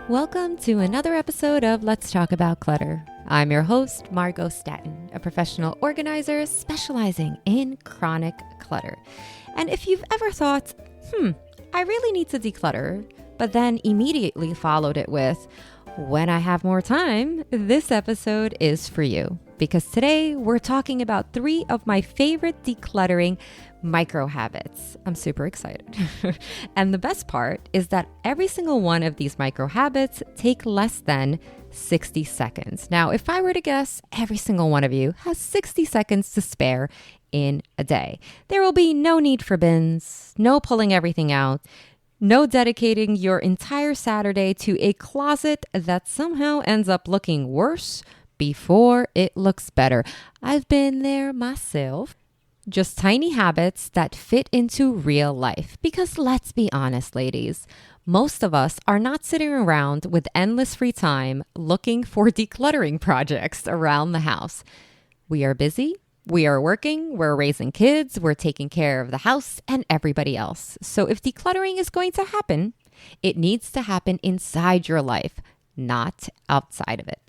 Welcome to another episode of Let's Talk About Clutter. I'm your host, Margo Staten, a professional organizer specializing in chronic clutter. And if you've ever thought, I really need to declutter, but then immediately followed it with, when I have more time, this episode is for you. Because today we're talking about 3 of my favorite decluttering micro habits. I'm super excited. And the best part is that every single one of these micro habits take less than 60 seconds. Now, if I were to guess, every single one of you has 60 seconds to spare in a day. There will be no need for bins, no pulling everything out, no dedicating your entire Saturday to a closet that somehow ends up looking worse before it looks better. I've been there myself. Just tiny habits that fit into real life. Because let's be honest, ladies, most of us are not sitting around with endless free time looking for decluttering projects around the house. We are busy, we are working, we're raising kids, we're taking care of the house and everybody else. So if decluttering is going to happen, it needs to happen inside your life, not outside of it.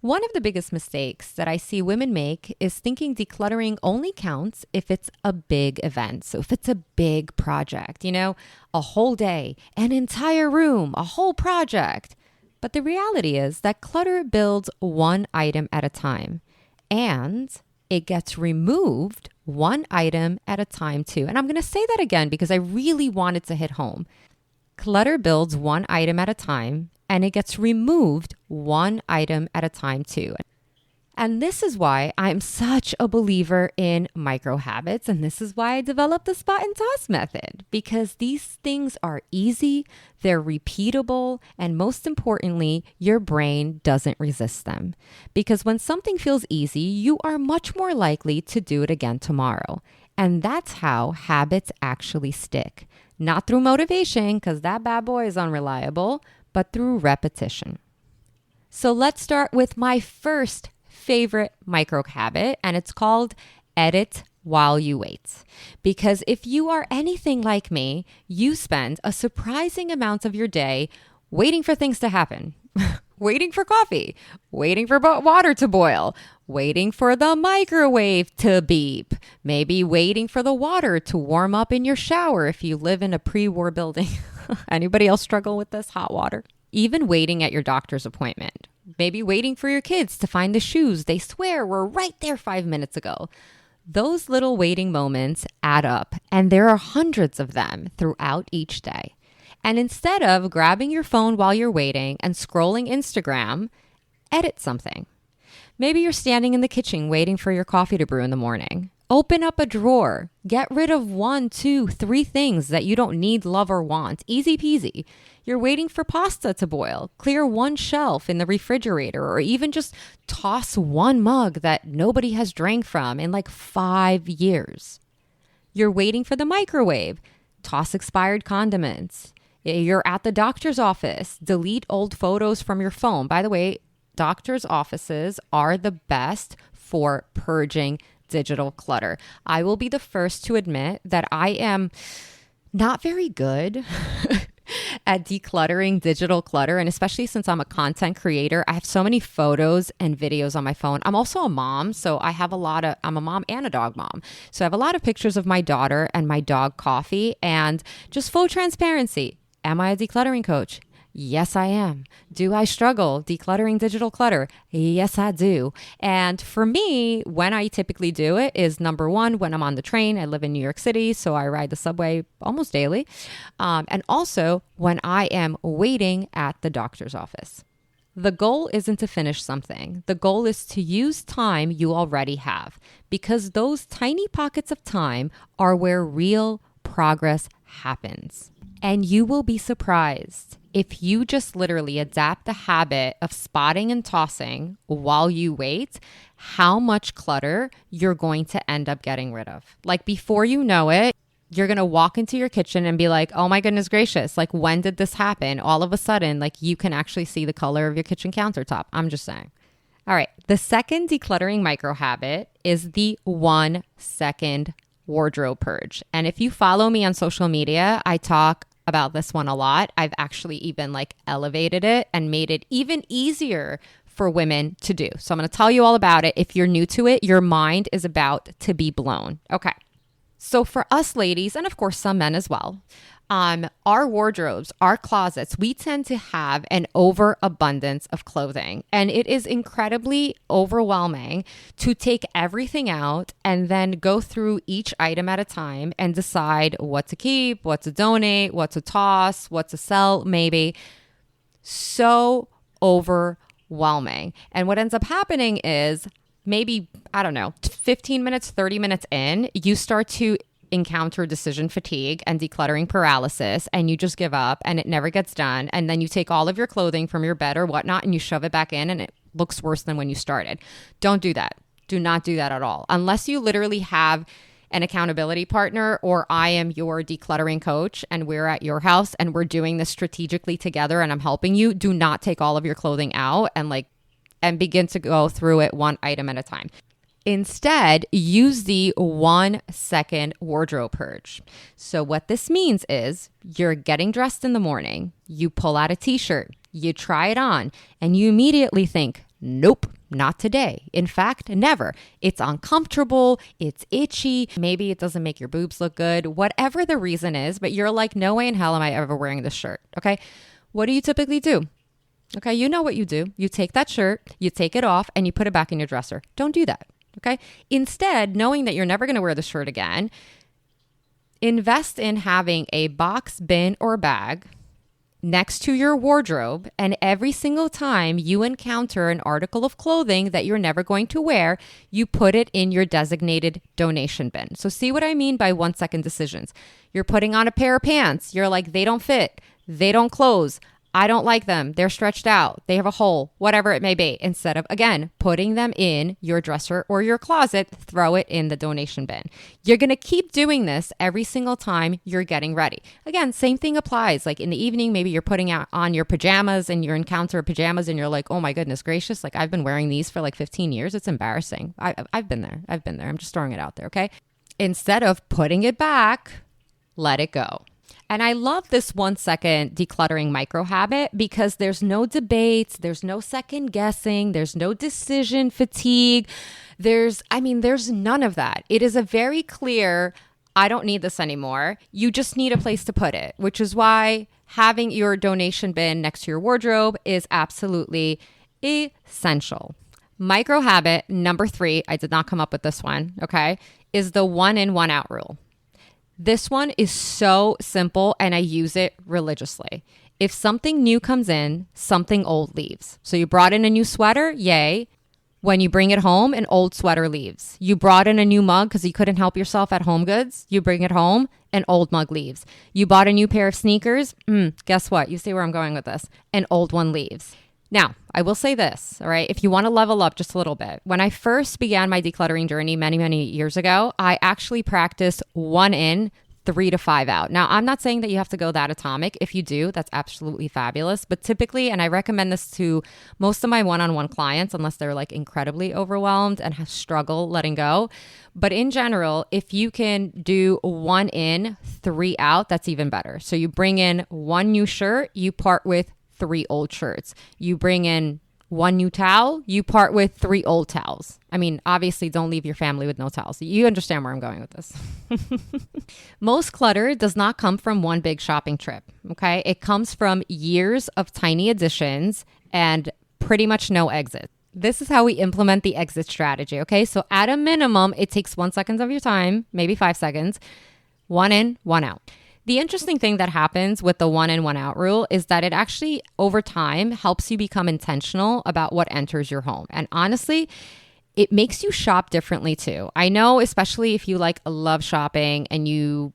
One of the biggest mistakes that I see women make is thinking decluttering only counts if it's a big event. So if it's a big project, a whole day, an entire room, a whole project. But the reality is that clutter builds one item at a time, and it gets removed one item at a time too. And I'm going to say that again because I really wanted to hit home. Clutter builds one item at a time, and it gets removed one item at a time too. And this is why I'm such a believer in micro habits. And this is why I developed the spot and toss method, because these things are easy, they're repeatable, and most importantly, your brain doesn't resist them. Because when something feels easy, you are much more likely to do it again tomorrow. And that's how habits actually stick. Not through motivation, because that bad boy is unreliable, but through repetition. So let's start with my first favorite micro habit, and it's called edit while you wait. Because if you are anything like me, you spend a surprising amount of your day waiting for things to happen. Waiting for coffee, waiting for water to boil, waiting for the microwave to beep, maybe waiting for the water to warm up in your shower if you live in a pre-war building. Anybody else struggle with this hot water? Even waiting at your doctor's appointment, maybe waiting for your kids to find the shoes they swear were right there 5 minutes ago. Those little waiting moments add up, and there are hundreds of them throughout each day. And instead of grabbing your phone while you're waiting and scrolling Instagram, edit something. Maybe you're standing in the kitchen waiting for your coffee to brew in the morning. Open up a drawer. Get rid of 1, 2, 3 things that you don't need, love, or want. Easy peasy. You're waiting for pasta to boil. Clear one shelf in the refrigerator, or even just toss one mug that nobody has drank from in like 5 years. You're waiting for the microwave. Toss expired condiments. You're at the doctor's office. Delete old photos from your phone. By the way, doctor's offices are the best for purging digital clutter. I will be the first to admit that I am not very good at decluttering digital clutter. And especially since I'm a content creator, I have so many photos and videos on my phone. I'm also a mom, so I'm a mom and a dog mom. So I have a lot of pictures of my daughter and my dog Coffee. And just full transparency, am I a decluttering coach? Yes, I am. Do I struggle decluttering digital clutter? Yes, I do. And for me, when I typically do it is number 1, when I'm on the train. I live in New York City, so I ride the subway almost daily. And also when I am waiting at the doctor's office. The goal isn't to finish something. The goal is to use time you already have, because those tiny pockets of time are where real progress happens. And you will be surprised if you just literally adapt the habit of spotting and tossing while you wait, how much clutter you're going to end up getting rid of. Like before you know it, you're going to walk into your kitchen and be like, oh my goodness gracious, like when did this happen? All of a sudden, like you can actually see the color of your kitchen countertop. I'm just saying. All right. The second decluttering micro habit is the 1 second wardrobe purge. And if you follow me on social media, I talk about this one a lot. I've actually even like elevated it and made it even easier for women to do. So I'm going to tell you all about it. If you're new to it, your mind is about to be blown. Okay. So for us ladies, and of course some men as well, our wardrobes, our closets, we tend to have an overabundance of clothing. And it is incredibly overwhelming to take everything out and then go through each item at a time and decide what to keep, what to donate, what to toss, what to sell, maybe. So overwhelming. And what ends up happening is maybe, I don't know, 15 minutes, 30 minutes in, you start to encounter decision fatigue and decluttering paralysis, and you just give up and it never gets done. And then you take all of your clothing from your bed or whatnot and you shove it back in and it looks worse than when you started. Don't do that. Do not do that at all. Unless you literally have an accountability partner or I am your decluttering coach and we're at your house and we're doing this strategically together and I'm helping you, do not take all of your clothing out and begin to go through it one item at a time. Instead, use the 1-second wardrobe purge. So what this means is you're getting dressed in the morning, you pull out a t-shirt, you try it on, and you immediately think, nope, not today. In fact, never. It's uncomfortable, it's itchy, maybe it doesn't make your boobs look good, whatever the reason is, but you're like, no way in hell am I ever wearing this shirt, okay? What do you typically do? Okay, you know what you do. You take that shirt, you take it off, and you put it back in your dresser. Don't do that. Okay. Instead, knowing that you're never going to wear the shirt again, invest in having a box, bin, or bag next to your wardrobe. And every single time you encounter an article of clothing that you're never going to wear, you put it in your designated donation bin. So see what I mean by 1-second decisions. You're putting on a pair of pants. You're like, they don't fit. They don't close. I don't like them. They're stretched out. They have a hole, whatever it may be. Instead of, again, putting them in your dresser or your closet, throw it in the donation bin. You're going to keep doing this every single time you're getting ready. Again, same thing applies. Like in the evening, maybe you're putting on your pajamas and you encounter pajamas and you're like, oh my goodness gracious, like I've been wearing these for like 15 years. It's embarrassing. I've been there. I'm just throwing it out there, okay? Instead of putting it back, let it go. And I love this 1-second decluttering micro habit because there's no debates, there's no second guessing, there's no decision fatigue. There's none of that. It is a very clear, I don't need this anymore. You just need a place to put it, which is why having your donation bin next to your wardrobe is absolutely essential. Micro habit number 3, I did not come up with this one, okay, is the 1 in, 1 out rule. This one is so simple and I use it religiously. If something new comes in, something old leaves. So you brought in a new sweater, yay. When you bring it home, an old sweater leaves. You brought in a new mug because you couldn't help yourself at Home Goods. You bring it home, an old mug leaves. You bought a new pair of sneakers. Guess what? You see where I'm going with this. An old one leaves. Now, I will say this, all right? If you want to level up just a little bit, when I first began my decluttering journey many, many years ago, I actually practiced 1 in, 3 to 5 out. Now, I'm not saying that you have to go that atomic. If you do, that's absolutely fabulous. But typically, and I recommend this to most of my one-on-one clients, unless they're like incredibly overwhelmed and struggle letting go. But in general, if you can do 1 in, 3 out, that's even better. So you bring in 1 new shirt, you part with 3 old shirts. You bring in 1 new towel, you part with 3 old towels. I mean, obviously don't leave your family with no towels. You understand where I'm going with this. Most clutter does not come from one big shopping trip, okay? It comes from years of tiny additions and pretty much no exit. This is how we implement the exit strategy, okay? So at a minimum, it takes 1 second of your time, maybe 5 seconds, 1 in, 1 out. The interesting thing that happens with the 1 in, 1 out rule is that it actually, over time, helps you become intentional about what enters your home. And honestly, it makes you shop differently too. I know, especially if you like love shopping and you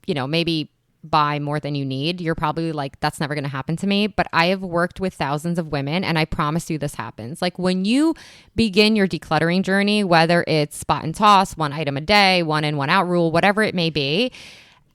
maybe buy more than you need, you're probably like, that's never going to happen to me. But I have worked with thousands of women and I promise you this happens. Like when you begin your decluttering journey, whether it's spot and toss, 1 item a day, 1 in, 1 out rule, whatever it may be,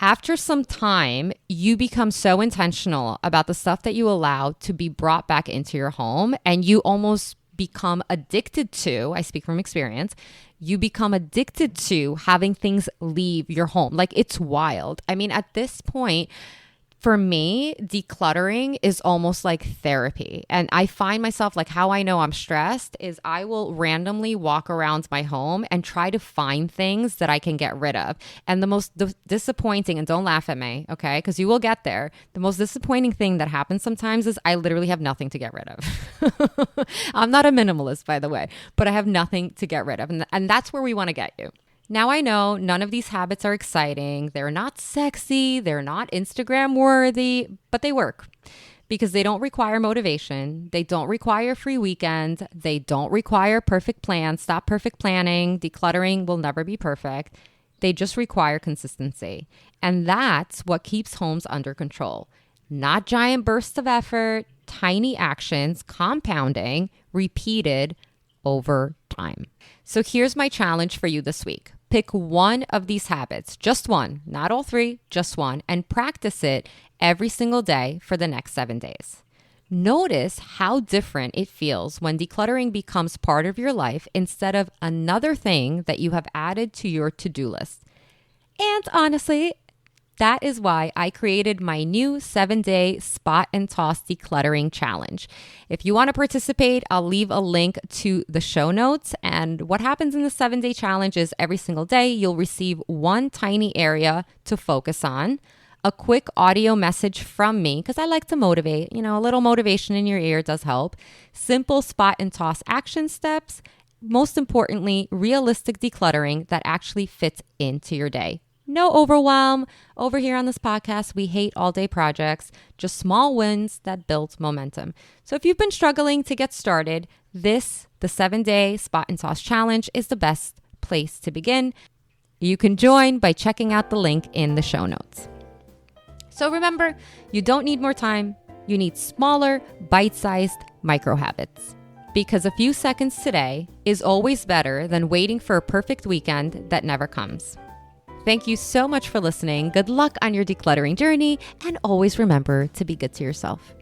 after some time, you become so intentional about the stuff that you allow to be brought back into your home, and you almost become addicted to, I speak from experience, you become addicted to having things leave your home. Like it's wild. I mean, at this point, For me, decluttering is almost like therapy. And I find myself like how I know I'm stressed is I will randomly walk around my home and try to find things that I can get rid of. And the most disappointing, and don't laugh at me, okay? Because you will get there. The most disappointing thing that happens sometimes is I literally have nothing to get rid of. I'm not a minimalist, by the way, but I have nothing to get rid of. And that's where we want to get you. Now I know none of these habits are exciting. They're not sexy. They're not Instagram worthy, but they work because they don't require motivation. They don't require free weekend. They don't require perfect plans. Stop perfect planning. Decluttering will never be perfect. They just require consistency. And that's what keeps homes under control. Not giant bursts of effort, tiny actions, compounding, repeated over time. So here's my challenge for you this week. Pick one of these habits, just one, not all three, just one, and practice it every single day for the next 7 days. Notice how different it feels when decluttering becomes part of your life instead of another thing that you have added to your to-do list. And honestly, that is why I created my new 7-day spot and toss decluttering challenge. If you want to participate, I'll leave a link to the show notes. And what happens in the 7-day challenge is every single day, you'll receive one tiny area to focus on, a quick audio message from me, because I like to motivate, a little motivation in your ear does help, simple spot and toss action steps, most importantly, realistic decluttering that actually fits into your day. No overwhelm. Over here on this podcast, we hate all-day projects, just small wins that build momentum. So if you've been struggling to get started, the 7-day Spot and Toss Challenge is the best place to begin. You can join by checking out the link in the show notes. So remember, you don't need more time. You need smaller, bite-sized micro habits. Because a few seconds today is always better than waiting for a perfect weekend that never comes. Thank you so much for listening. Good luck on your decluttering journey, and always remember to be good to yourself.